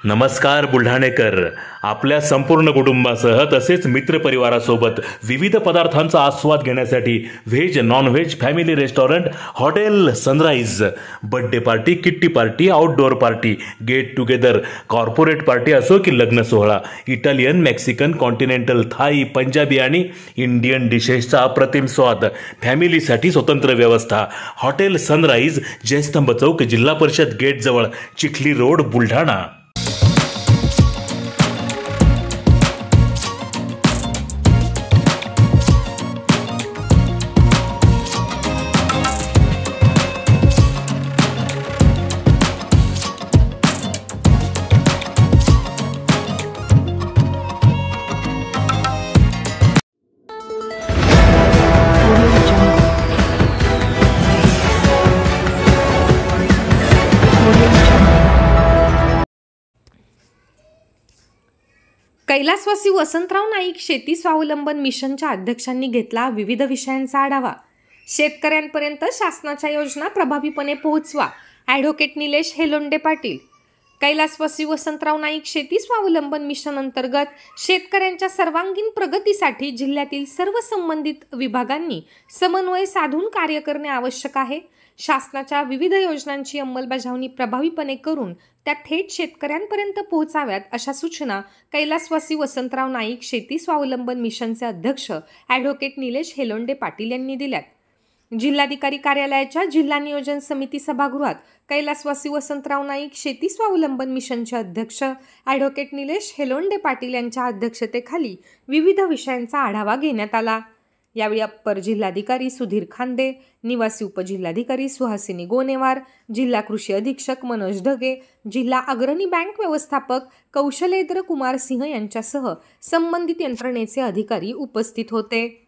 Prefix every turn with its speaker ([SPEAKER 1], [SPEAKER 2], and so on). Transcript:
[SPEAKER 1] नमस्कार बुलढाणेकर. आपल्या संपूर्ण कुटुंबासह तसेच मित्रपरिवारासोबत विविध पदार्थांचा आस्वाद घेण्यासाठी veg non veg family restaurant hotel Sunrise. Birthday party, kitty party, outdoor party, get together, corporate party असो की लग्न सोहळा, Italian, Mexican, continental, Thai, Punjabi आणि इंडियन डिशेसचा अप्रतिम स्वाद. फॅमिलीसाठी स्वतंत्र व्यवस्था. हॉटेल सनराइज, जयस्तंभ चौक, जिल्हा परिषद गेट जवळ, चिखली रोड, बुलढाणा.
[SPEAKER 2] कैलासवासी वसंतराव नाईक शेती स्वावलंबन मिशनच्या अध्यक्षांनी घेतला विविध विषयांचा आढावा. शेतकऱ्यांपर्यंत शासनाच्या योजना प्रभावीपणे पोहोचवा. ॲडव्होकेट निलेश हेलोंडे पाटील. कैलासवासी वसंतराव नाईक शेती स्वावलंबन मिशन अंतर्गत शेतकऱ्यांच्या सर्वांगीण प्रगतीसाठी जिल्ह्यातील सर्व संबंधित विभागांनी समन्वय साधून कार्य करणे आवश्यक आहे. शासनाच्या विविध योजनांची अंमलबजावणी प्रभावीपणे करून त्या थेट शेतकऱ्यांपर्यंत पोहोचाव्यात अशा सूचना कैलासवासी वसंतराव नाईक शेती स्वावलंबन मिशनचे अध्यक्ष ॲडव्होकेट निलेश हेलोंडे पाटील यांनी दिल्यात. जिल्हाधिकारी कार्यालयाच्या जिल्हा नियोजन समिती सभागृहात कैलासवासी वसंतराव नाईक शेती स्वावलंबन मिशनचे अध्यक्ष ॲडव्होकेट निलेश हेलोंडे पाटील यांच्या अध्यक्षतेखाली विविध विषयांचा आढावा घेण्यात आला. यावेळी अप्पर जिल्हाधिकारी सुधीर खांदे, निवासी उपजिल्हाधिकारी सुहासिनी गोनेवार, जिल्हा कृषी अधीक्षक मनोज ढगे, जिल्हा अग्रणी बँक व्यवस्थापक कौशलेंद्र कुमार सिंह यांच्यासह संबंधित यंत्रणेचे अधिकारी उपस्थित होते.